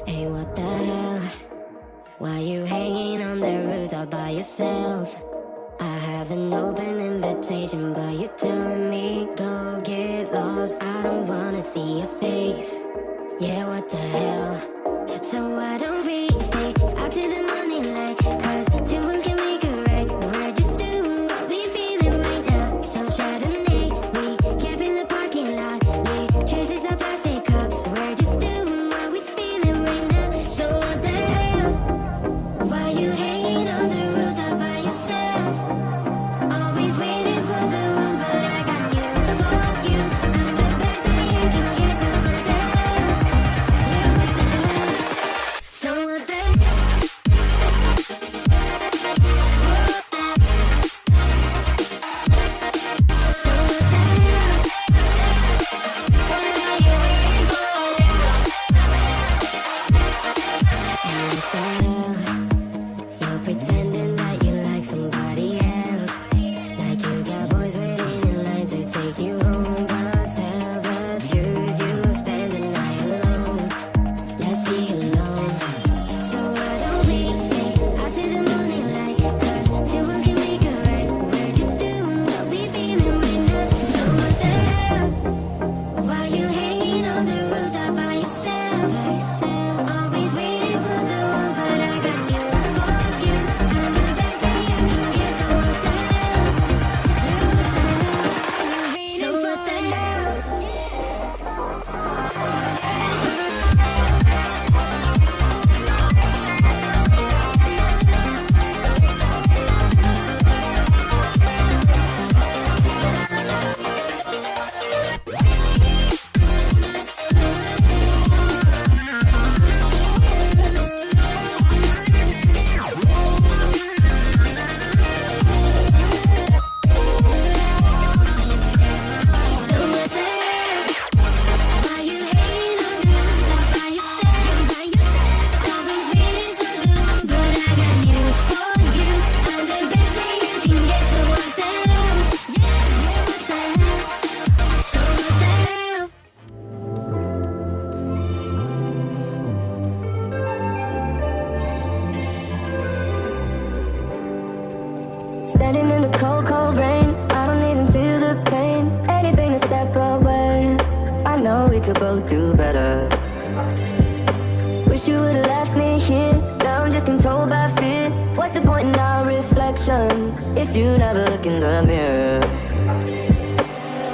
Hey, what the hell? Why you hanging on the roof all by yourself? I have an open invitation, but you're telling me go get lost. I don't wanna see your face. Yeah, what the hell? So why don't we stay out till the morning light? Cause two rooms can make it right. We're just doing what we feeling right now. Some Chardonnay, we camp in the parking lot. Leave traces of plastic cups. We're just doing what we feeling right now. So what the hell? Why you hanging on the roof all by yourself? Always waiting for the one, but I got news for you. I'm the best that you can get. So what the hell? Yeah, what the hell? So what the hell? So what the hell? What are you waiting for now? And what the hell? You're pretending that you like somebody else, like you got boys waiting in line to take you home. But tell the truth, you'll spend the night alone. Let's be alone. So why don't we stay out till the morning light? Cause two rooms can make it right. We're just doing what we feeling right now. So what the hell? Why you hanging on the roof all by yourself? Always waiting for the one, but I got news for you. I'm the best that you can get. So what the hell? Yeah, what the hell? So what the hell? So what the hell? Why you hanging on the roof all by yourself? Always waiting for the one, but I got news for you. I'm the best that you can get. So what the hell? Yeah, what the hell? So what the hell? Standing in the cold, cold rain, I don't even feel the pain. Anything to step away. I know we could both do better. Wish you would've left me here. Now I'm just controlled by fear. What's the point in our reflection if you never look in the mirror?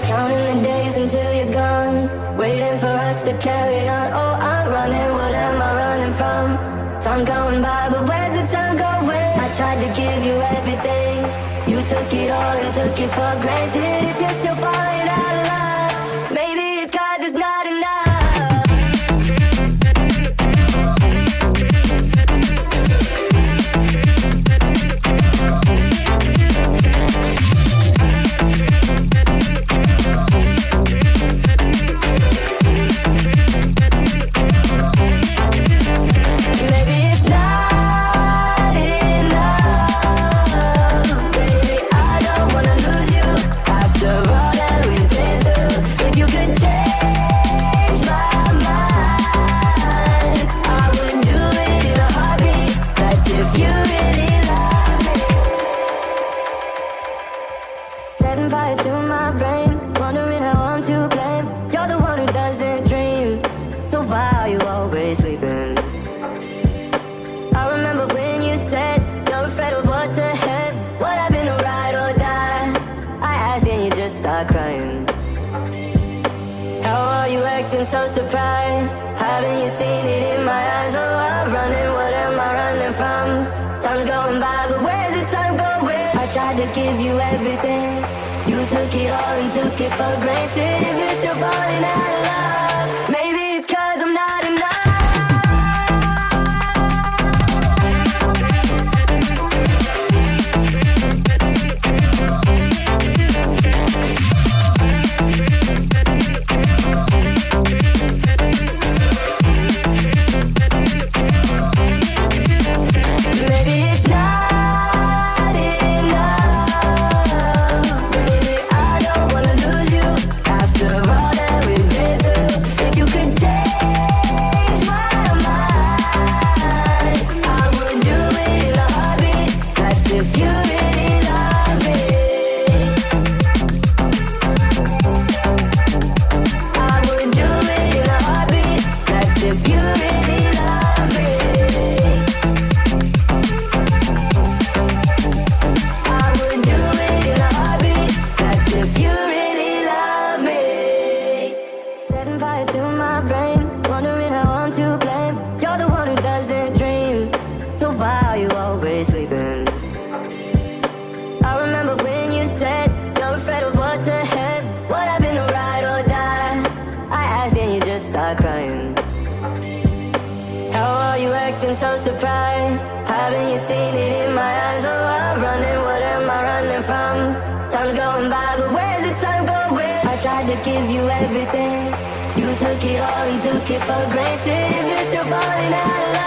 Counting the days until you're gone, waiting for us to carry on. Oh, I'm running, what am I running from? Time's going by, but where's the time going? I tried to give you everything. You took it all and took it for granted. If you're still falling out of love, maybe it's 'cause it's not enough. Maybe it's not enough, baby. I don't wanna lose you after all that we've been through. If you could change my mind, I would do it in a heartbeat. That's if you really love me. Setting fire to my brain, wondering how I'm to blame. You're the one who doesn't dream, so why are you always sleeping? I remember when you said you're afraid of what's ahead. What happened to ride or die? I asked and you just start crying. How are you acting so surprised? Haven't you seen it in my eyes? Oh, I'm running, what am I running from? Time's going by, but where's the time going? I tried to give you everything. You took it all and took it for granted. If you're still falling out of love, maybe it's 'cause I'm not enough. Maybe it's not enough, baby. I don't wanna lose you. to give you everything. You took it all and took it for granted. If you're still falling out of love,